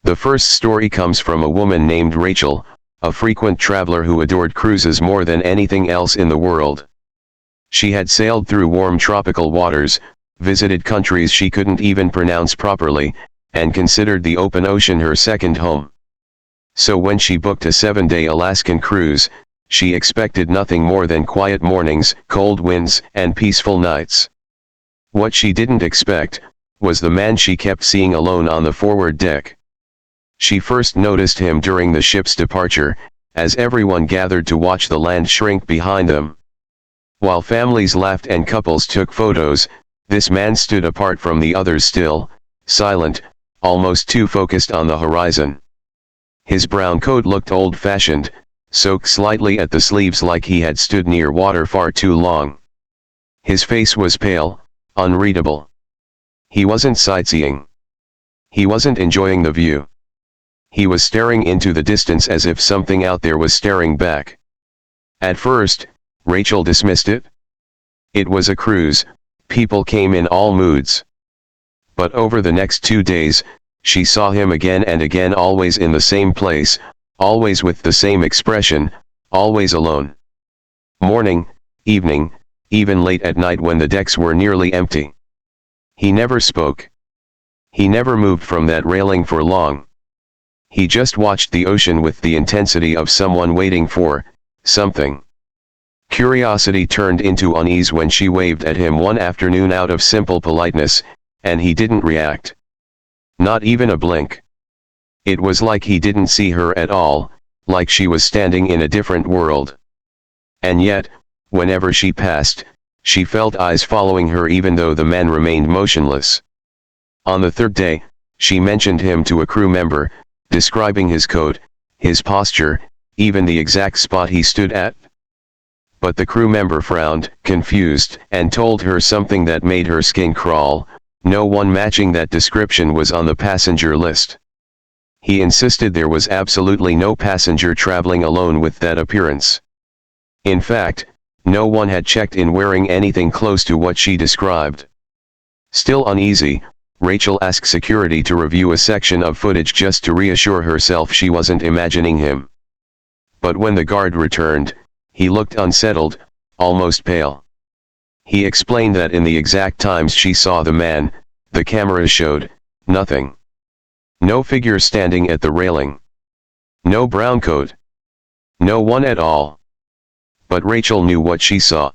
The first story comes from a woman named Rachel, a frequent traveler who adored cruises more than anything else in the world. She had sailed through warm tropical waters, visited countries she couldn't even pronounce properly, and considered the open ocean her second home. So when she booked a 7-day Alaskan cruise, she expected nothing more than quiet mornings, cold winds, and peaceful nights. What she didn't expect was the man she kept seeing alone on the forward deck. She first noticed him during the ship's departure, as everyone gathered to watch the land shrink behind them. While families laughed and couples took photos, this man stood apart from the others, still, silent, almost too focused on the horizon. His brown coat looked old-fashioned, soaked slightly at the sleeves like he had stood near water far too long. His face was pale, unreadable. He wasn't sightseeing. He wasn't enjoying the view. He was staring into the distance as if something out there was staring back. At first, Rachel dismissed it. It was a cruise, people came in all moods. But over the next 2 days, she saw him again and again, always in the same place, always with the same expression, always alone. Morning, evening, even late at night when the decks were nearly empty. He never spoke. He never moved from that railing for long. He just watched the ocean with the intensity of someone waiting for something. Curiosity turned into unease when she waved at him one afternoon out of simple politeness, and he didn't react. Not even a blink. It was like he didn't see her at all, like she was standing in a different world. And yet, whenever she passed, she felt eyes following her even though the man remained motionless. On the third day, she mentioned him to a crew member, describing his coat, his posture, even the exact spot he stood at. But the crew member frowned, confused, and told her something that made her skin crawl: no one matching that description was on the passenger list. He insisted there was absolutely no passenger traveling alone with that appearance. In fact, no one had checked in wearing anything close to what she described. Still uneasy, Rachel asked security to review a section of footage just to reassure herself she wasn't imagining him. But when the guard returned, he looked unsettled, almost pale. He explained that in the exact times she saw the man, the cameras showed nothing. No figure standing at the railing. No brown coat. No one at all. But Rachel knew what she saw.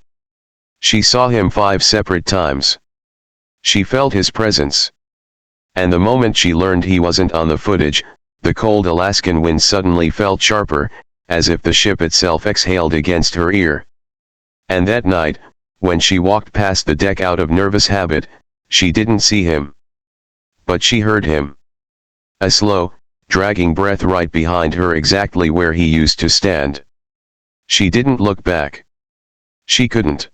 She saw him 5 separate times. She felt his presence. And the moment she learned he wasn't on the footage, the cold Alaskan wind suddenly felt sharper, as if the ship itself exhaled against her ear. And that night, when she walked past the deck out of nervous habit, she didn't see him. But she heard him. A slow, dragging breath right behind her, exactly where he used to stand. She didn't look back. She couldn't.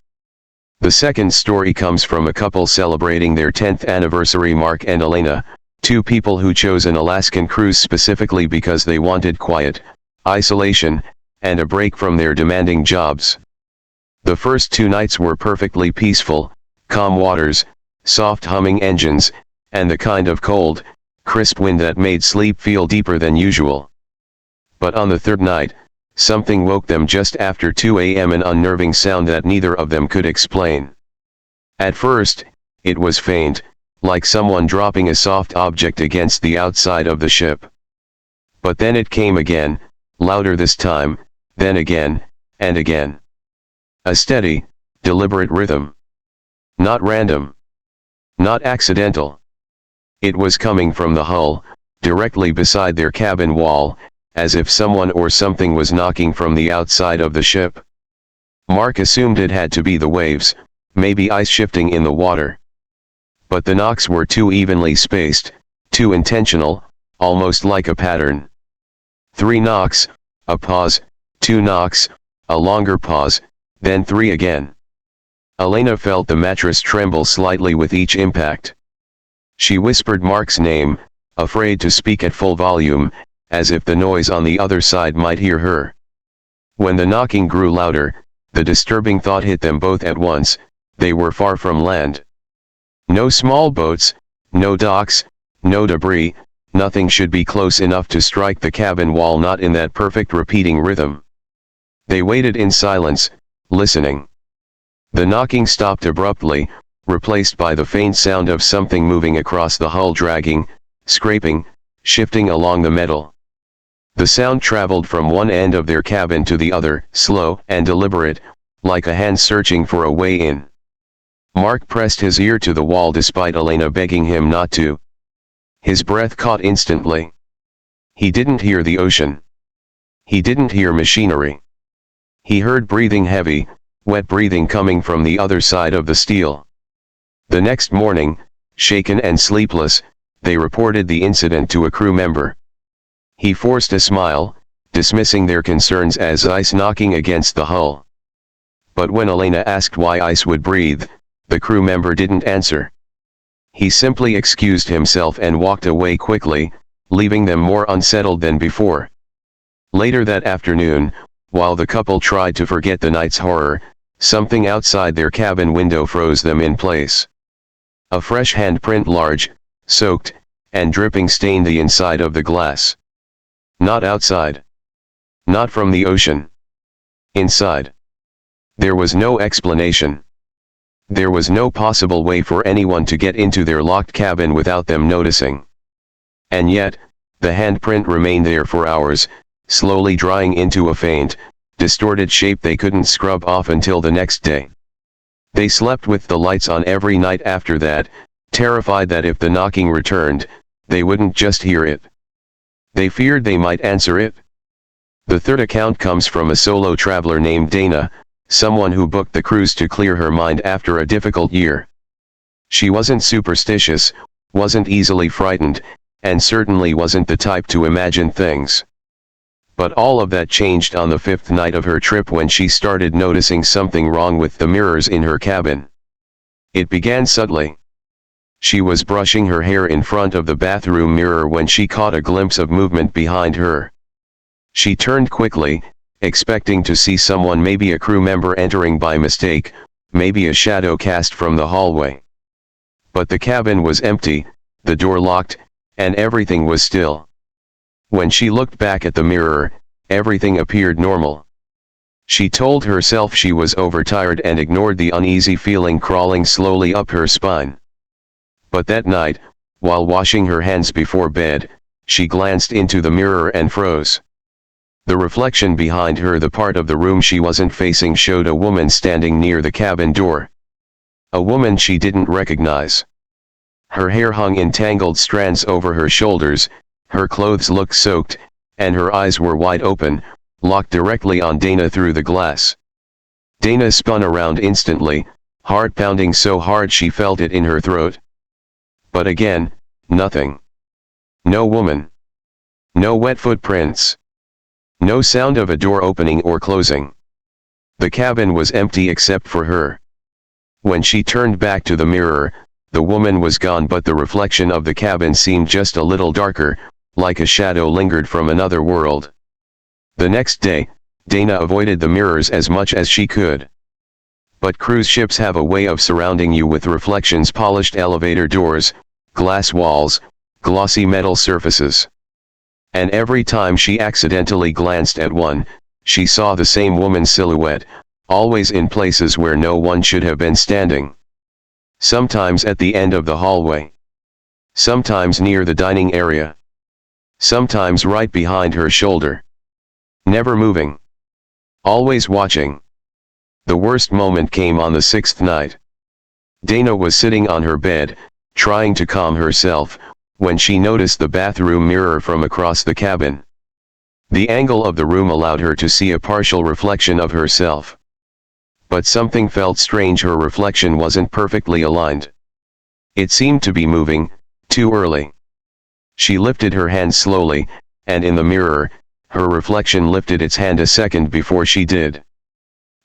The second story comes from a couple celebrating their 10th anniversary. Mark and Elena, 2 people who chose an Alaskan cruise specifically because they wanted quiet, isolation, and a break from their demanding jobs. The first 2 nights were perfectly peaceful, calm waters, soft humming engines, and the kind of cold, crisp wind that made sleep feel deeper than usual. But on the third night, something woke them just after 2 a.m., an unnerving sound that neither of them could explain. At first, it was faint, like someone dropping a soft object against the outside of the ship. But then it came again, louder this time, then again, and again. A steady, deliberate rhythm. Not random. Not accidental. It was coming from the hull, directly beside their cabin wall, as if someone or something was knocking from the outside of the ship. Mark assumed it had to be the waves, maybe ice shifting in the water. But the knocks were too evenly spaced, too intentional, almost like a pattern. 3 knocks, a pause, 2 knocks, a longer pause, then 3 again. Elena felt the mattress tremble slightly with each impact. She whispered Mark's name, afraid to speak at full volume, as if the noise on the other side might hear her. When the knocking grew louder, the disturbing thought hit them both at once: they were far from land. No small boats, no docks, no debris, nothing should be close enough to strike the cabin wall, not in that perfect repeating rhythm. They waited in silence, listening. The knocking stopped abruptly, replaced by the faint sound of something moving across the hull, dragging, scraping, shifting along the metal. The sound traveled from one end of their cabin to the other, slow and deliberate, like a hand searching for a way in. Mark pressed his ear to the wall despite Elena begging him not to. His breath caught instantly. He didn't hear the ocean. He didn't hear machinery. He heard breathing, heavy, wet breathing coming from the other side of the steel. The next morning, shaken and sleepless, they reported the incident to a crew member. He forced a smile, dismissing their concerns as ice knocking against the hull. But when Elena asked why ice would breathe, the crew member didn't answer. He simply excused himself and walked away quickly, leaving them more unsettled than before. Later that afternoon, while the couple tried to forget the night's horror, something outside their cabin window froze them in place. A fresh handprint, large, soaked, and dripping, stained the inside of the glass. Not outside. Not from the ocean. Inside. There was no explanation. There was no possible way for anyone to get into their locked cabin without them noticing. And yet, the handprint remained there for hours, slowly drying into a faint, distorted shape they couldn't scrub off until the next day. They slept with the lights on every night after that, terrified that if the knocking returned, they wouldn't just hear it. They feared they might answer it. The third account comes from a solo traveler named Dana, someone who booked the cruise to clear her mind after a difficult year. She wasn't superstitious, wasn't easily frightened, and certainly wasn't the type to imagine things. But all of that changed on the fifth night of her trip when she started noticing something wrong with the mirrors in her cabin. It began subtly. She was brushing her hair in front of the bathroom mirror when she caught a glimpse of movement behind her. She turned quickly, expecting to see someone, maybe a crew member entering by mistake, maybe a shadow cast from the hallway. But the cabin was empty, the door locked, and everything was still. When she looked back at the mirror, everything appeared normal. She told herself she was overtired and ignored the uneasy feeling crawling slowly up her spine. But that night, while washing her hands before bed, she glanced into the mirror and froze. The reflection behind her, the part of the room she wasn't facing, showed a woman standing near the cabin door. A woman she didn't recognize. Her hair hung in tangled strands over her shoulders, her clothes looked soaked, and her eyes were wide open, locked directly on Dana through the glass. Dana spun around instantly, heart pounding so hard she felt it in her throat. But again, nothing. No woman. No wet footprints. No sound of a door opening or closing. The cabin was empty except for her. When she turned back to the mirror, the woman was gone, but the reflection of the cabin seemed just a little darker, like a shadow lingered from another world. The next day, Dana avoided the mirrors as much as she could. But cruise ships have a way of surrounding you with reflections: polished elevator doors, glass walls, glossy metal surfaces. And every time she accidentally glanced at one, she saw the same woman's silhouette, always in places where no one should have been standing. Sometimes at the end of the hallway. Sometimes near the dining area. Sometimes right behind her shoulder. Never moving. Always watching. The worst moment came on the sixth night. Dana was sitting on her bed, trying to calm herself, when she noticed the bathroom mirror from across the cabin. The angle of the room allowed her to see a partial reflection of herself. But something felt strange: her reflection wasn't perfectly aligned. It seemed to be moving, too early. She lifted her hand slowly, and in the mirror, her reflection lifted its hand a second before she did.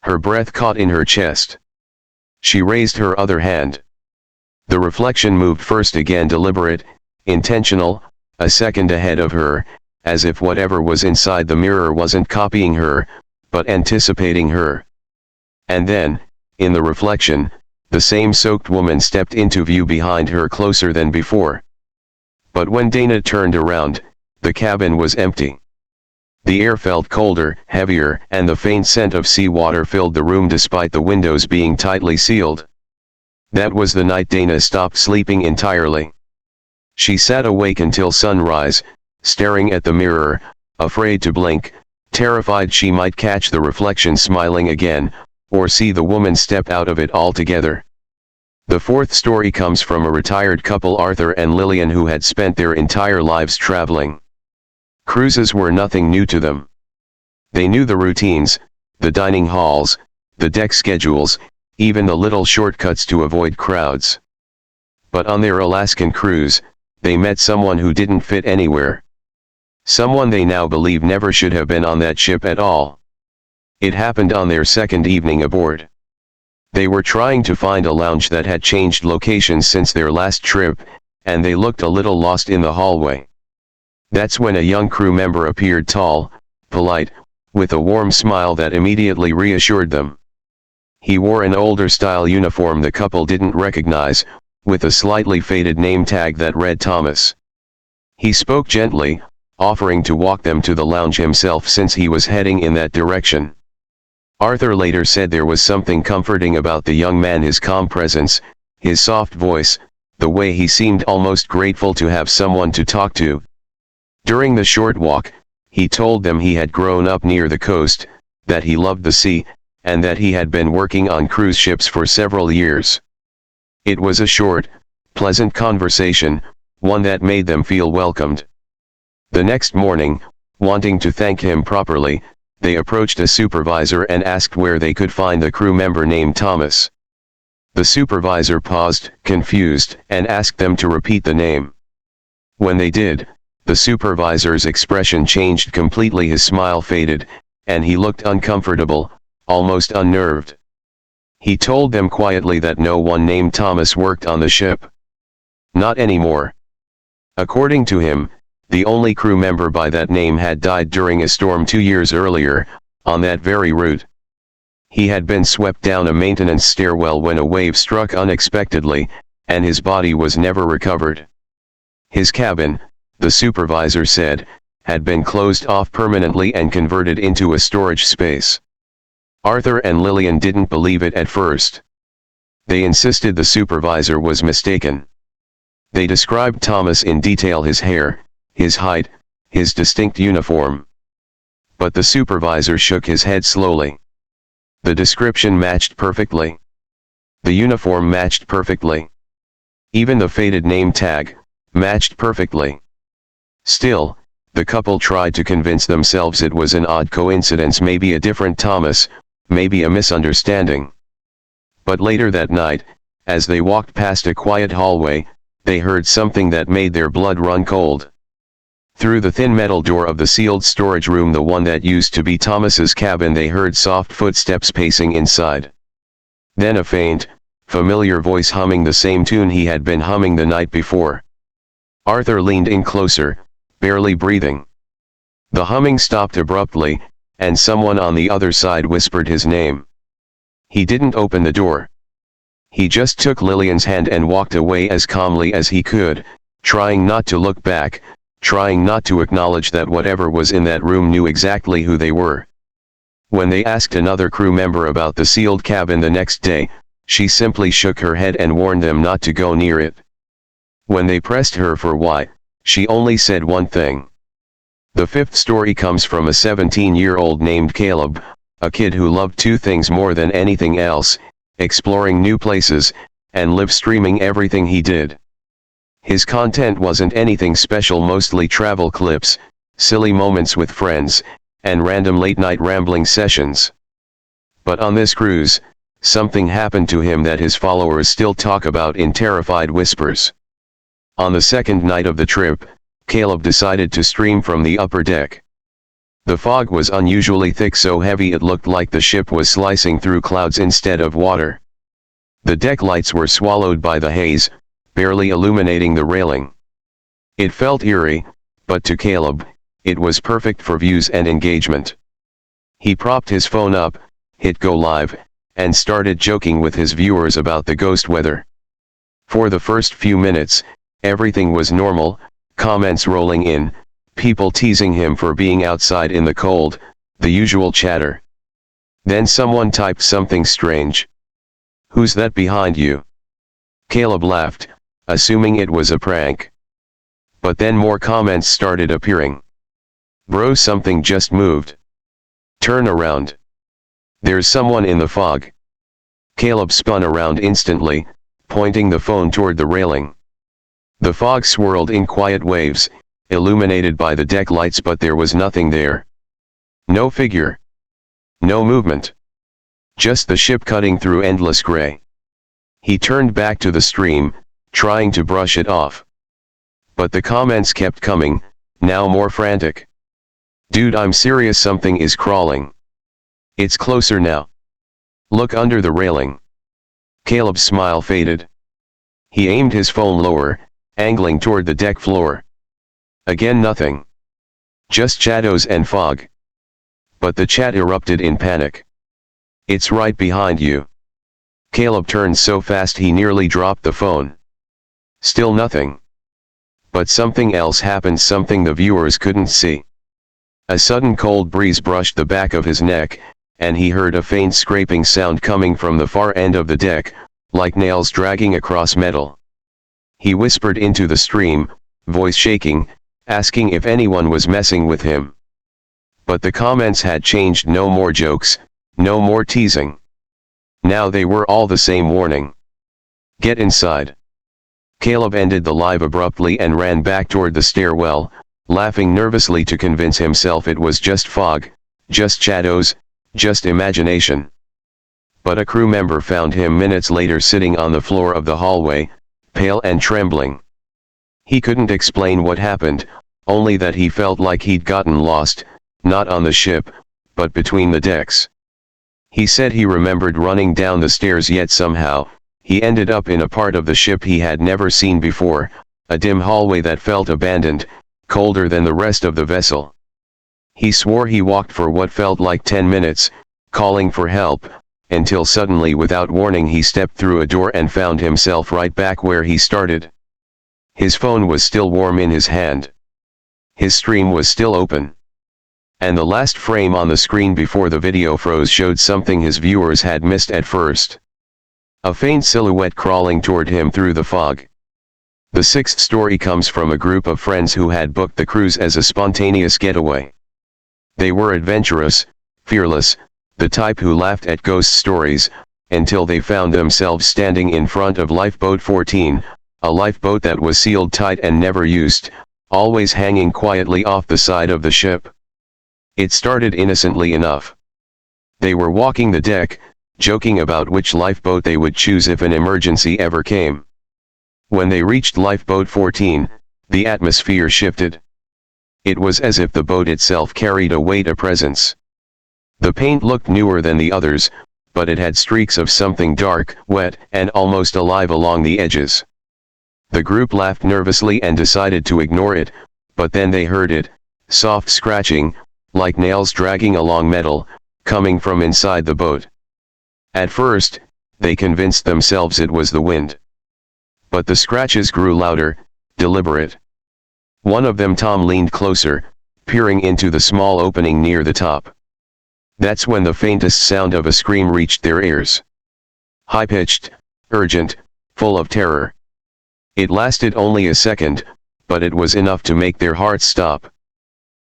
Her breath caught in her chest. She raised her other hand. The reflection moved first, again deliberate, intentional, a second ahead of her, as if whatever was inside the mirror wasn't copying her, but anticipating her. And then, in the reflection, the same soaked woman stepped into view behind her, closer than before. But when Dana turned around, the cabin was empty. The air felt colder, heavier, and the faint scent of seawater filled the room despite the windows being tightly sealed. That was the night Dana stopped sleeping entirely. She sat awake until sunrise, staring at the mirror, afraid to blink, terrified she might catch the reflection smiling again, or see the woman step out of it altogether. The fourth story comes from a retired couple, Arthur and Lillian, who had spent their entire lives traveling. Cruises were nothing new to them. They knew the routines, the dining halls, the deck schedules, even the little shortcuts to avoid crowds. But on their Alaskan cruise, they met someone who didn't fit anywhere. Someone they now believe never should have been on that ship at all. It happened on their second evening aboard. They were trying to find a lounge that had changed locations since their last trip, and they looked a little lost in the hallway. That's when a young crew member appeared, tall, polite, with a warm smile that immediately reassured them. He wore an older-style uniform the couple didn't recognize, with a slightly faded name tag that read Thomas. He spoke gently, offering to walk them to the lounge himself since he was heading in that direction. Arthur later said there was something comforting about the young man, his calm presence, his soft voice, the way he seemed almost grateful to have someone to talk to. During the short walk, he told them he had grown up near the coast, that he loved the sea, and that he had been working on cruise ships for several years. It was a short, pleasant conversation, one that made them feel welcomed. The next morning, wanting to thank him properly, they approached a supervisor and asked where they could find the crew member named Thomas. The supervisor paused, confused, and asked them to repeat the name. When they did, the supervisor's expression changed completely. His smile faded, and he looked uncomfortable, almost unnerved. He told them quietly that no one named Thomas worked on the ship. Not anymore. According to him, the only crew member by that name had died during a storm 2 years earlier, on that very route. He had been swept down a maintenance stairwell when a wave struck unexpectedly, and his body was never recovered. His cabin, the supervisor said, had been closed off permanently and converted into a storage space. Arthur and Lillian didn't believe it at first. They insisted the supervisor was mistaken. They described Thomas in detail: his hair, his height, his distinct uniform. But the supervisor shook his head slowly. The description matched perfectly. The uniform matched perfectly. Even the faded name tag matched perfectly. Still, the couple tried to convince themselves it was an odd coincidence, maybe a different Thomas, maybe a misunderstanding. But later that night, as they walked past a quiet hallway, they heard something that made their blood run cold. Through the thin metal door of the sealed storage room, the one that used to be Thomas's cabin, they heard soft footsteps pacing inside. Then a faint, familiar voice humming the same tune he had been humming the night before. Arthur leaned in closer, barely breathing. The humming stopped abruptly, and someone on the other side whispered his name. He didn't open the door. He just took Lillian's hand and walked away as calmly as he could, trying not to look back, trying not to acknowledge that whatever was in that room knew exactly who they were. When they asked another crew member about the sealed cabin the next day, she simply shook her head and warned them not to go near it. When they pressed her for why, she only said one thing. The fifth story comes from a 17-year-old named Caleb, a kid who loved two things more than anything else: exploring new places, and live streaming everything he did. His content wasn't anything special, mostly travel clips, silly moments with friends, and random late-night rambling sessions. But on this cruise, something happened to him that his followers still talk about in terrified whispers. On the second night of the trip, Caleb decided to stream from the upper deck. The fog was unusually thick, so heavy it looked like the ship was slicing through clouds instead of water. The deck lights were swallowed by the haze, barely illuminating the railing. It felt eerie, but to Caleb, it was perfect for views and engagement. He propped his phone up, hit go live, and started joking with his viewers about the ghost weather. For the first few minutes, everything was normal, comments rolling in, people teasing him for being outside in the cold, the usual chatter. Then someone typed something strange. "Who's that behind you?" Caleb laughed, assuming it was a prank. But then more comments started appearing. "Bro, something just moved. Turn around. There's someone in the fog." Caleb spun around instantly, pointing the phone toward the railing. The fog swirled in quiet waves, illuminated by the deck lights, but there was nothing there. No figure. No movement. Just the ship cutting through endless gray. He turned back to the stream, trying to brush it off. But the comments kept coming, now more frantic. "Dude, I'm serious, something is crawling. It's closer now. Look under the railing." Caleb's smile faded. He aimed his phone lower, angling toward the deck floor. Again nothing. Just shadows and fog. But the chat erupted in panic. "It's right behind you." Caleb turned so fast he nearly dropped the phone. Still nothing. But something else happened, something the viewers couldn't see. A sudden cold breeze brushed the back of his neck, and he heard a faint scraping sound coming from the far end of the deck, like nails dragging across metal. He whispered into the stream, voice shaking, asking if anyone was messing with him. But the comments had changed. No more jokes, no more teasing. Now they were all the same warning. "Get inside." Caleb ended the live abruptly and ran back toward the stairwell, laughing nervously to convince himself it was just fog, just shadows, just imagination. But a crew member found him minutes later sitting on the floor of the hallway, pale and trembling. He couldn't explain what happened, only that he felt like he'd gotten lost, not on the ship, but between the decks. He said he remembered running down the stairs, yet somehow, he ended up in a part of the ship he had never seen before, a dim hallway that felt abandoned, colder than the rest of the vessel. He swore he walked for what felt like 10 minutes, calling for help, until suddenly, without warning, he stepped through a door and found himself right back where he started. His phone was still warm in his hand. His stream was still open. And the last frame on the screen before the video froze showed something his viewers had missed at first. A faint silhouette crawling toward him through the fog. The sixth story comes from a group of friends who had booked the cruise as a spontaneous getaway. They were adventurous, fearless, the type who laughed at ghost stories, until they found themselves standing in front of Lifeboat 14, a lifeboat that was sealed tight and never used, always hanging quietly off the side of the ship. It started innocently enough. They were walking the deck, joking about which lifeboat they would choose if an emergency ever came. When they reached Lifeboat 14, the atmosphere shifted. It was as if the boat itself carried a weight, a presence. The paint looked newer than the others, but it had streaks of something dark, wet, and almost alive along the edges. The group laughed nervously and decided to ignore it, but then they heard it, soft scratching, like nails dragging along metal, coming from inside the boat. At first, they convinced themselves it was the wind. But the scratches grew louder, deliberate. One of them, Tom, leaned closer, peering into the small opening near the top. That's when the faintest sound of a scream reached their ears. High-pitched, urgent, full of terror. It lasted only a second, but it was enough to make their hearts stop.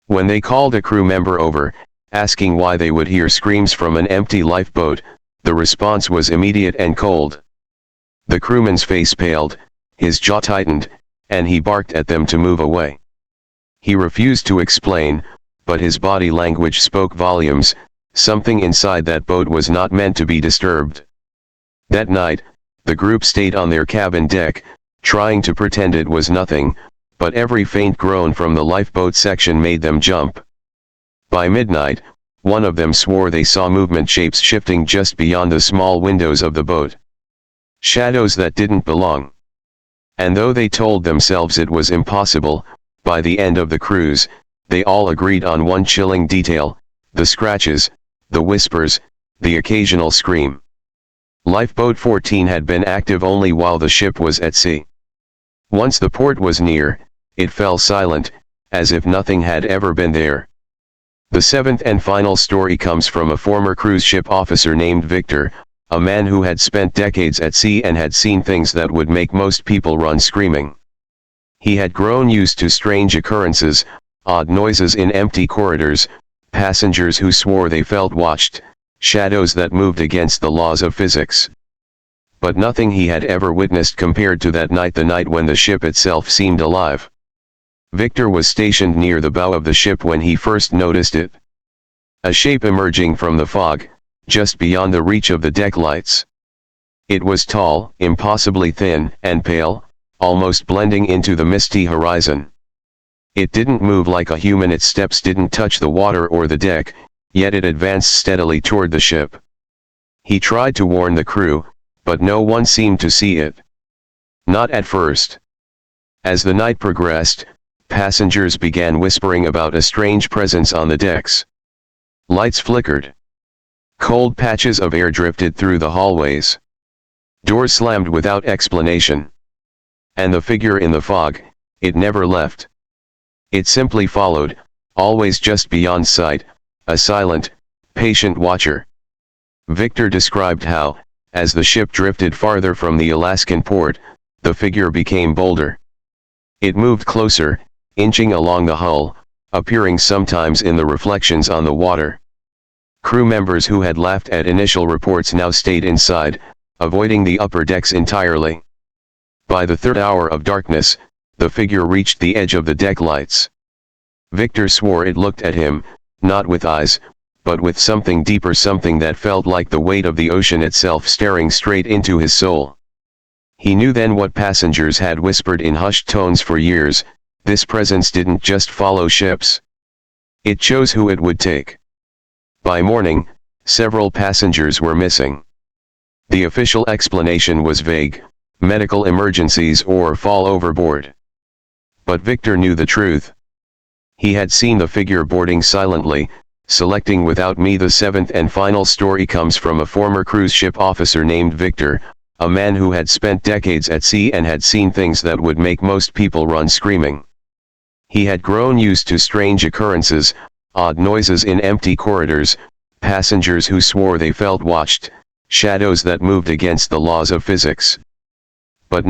When they called a crew member over, asking why they would hear screams from an empty lifeboat, the response was immediate and cold. The crewman's face paled, his jaw tightened, and he barked at them to move away. He refused to explain, but his body language spoke volumes. Something inside that boat was not meant to be disturbed. That night, the group stayed on their cabin deck, trying to pretend it was nothing, but every faint groan from the lifeboat section made them jump. By midnight, one of them swore they saw movement, shapes shifting just beyond the small windows of the boat. Shadows that didn't belong. And though they told themselves it was impossible, by the end of the cruise, they all agreed on one chilling detail: the scratches, the whispers, the occasional scream. Lifeboat 14 had been active only while the ship was at sea. Once the port was near, it fell silent, as if nothing had ever been there. The seventh and final story comes from a former cruise ship officer named Victor, a man who had spent decades at sea and had seen things that would make most people run screaming. He had grown used to strange occurrences, odd noises in empty corridors, passengers who swore they felt watched, shadows that moved against the laws of physics. But nothing he had ever witnessed compared to that night, the night when the ship itself seemed alive. Victor was stationed near the bow of the ship when he first noticed it. A shape emerging from the fog, just beyond the reach of the deck lights. It was tall, impossibly thin, and pale, almost blending into the misty horizon. It didn't move like a human, its steps didn't touch the water or the deck, yet it advanced steadily toward the ship. He tried to warn the crew, but no one seemed to see it. Not at first. As the night progressed, passengers began whispering about a strange presence on the decks. Lights flickered. Cold patches of air drifted through the hallways. Doors slammed without explanation. And the figure in the fog, it never left. It simply followed, always just beyond sight, a silent, patient watcher. Victor described how, as the ship drifted farther from the Alaskan port, the figure became bolder. It moved closer, inching along the hull, appearing sometimes in the reflections on the water. Crew members who had laughed at initial reports now stayed inside, avoiding the upper decks entirely. By the third hour of darkness, the figure reached the edge of the deck lights. Victor swore it looked at him, not with eyes, but with something deeper, something that felt like the weight of the ocean itself staring straight into his soul. He knew then what passengers had whispered in hushed tones for years: this presence didn't just follow ships. It chose who it would take. By morning, several passengers were missing. The official explanation was vague: medical emergencies or fall overboard. But Victor knew the truth. He had seen the figure boarding silently, selecting without me. The seventh and final story comes from a former cruise ship officer named Victor, a man who had spent decades at sea and had seen things that would make most people run screaming. He had grown used to strange occurrences, odd noises in empty corridors, passengers who swore they felt watched, shadows that moved against the laws of physics. But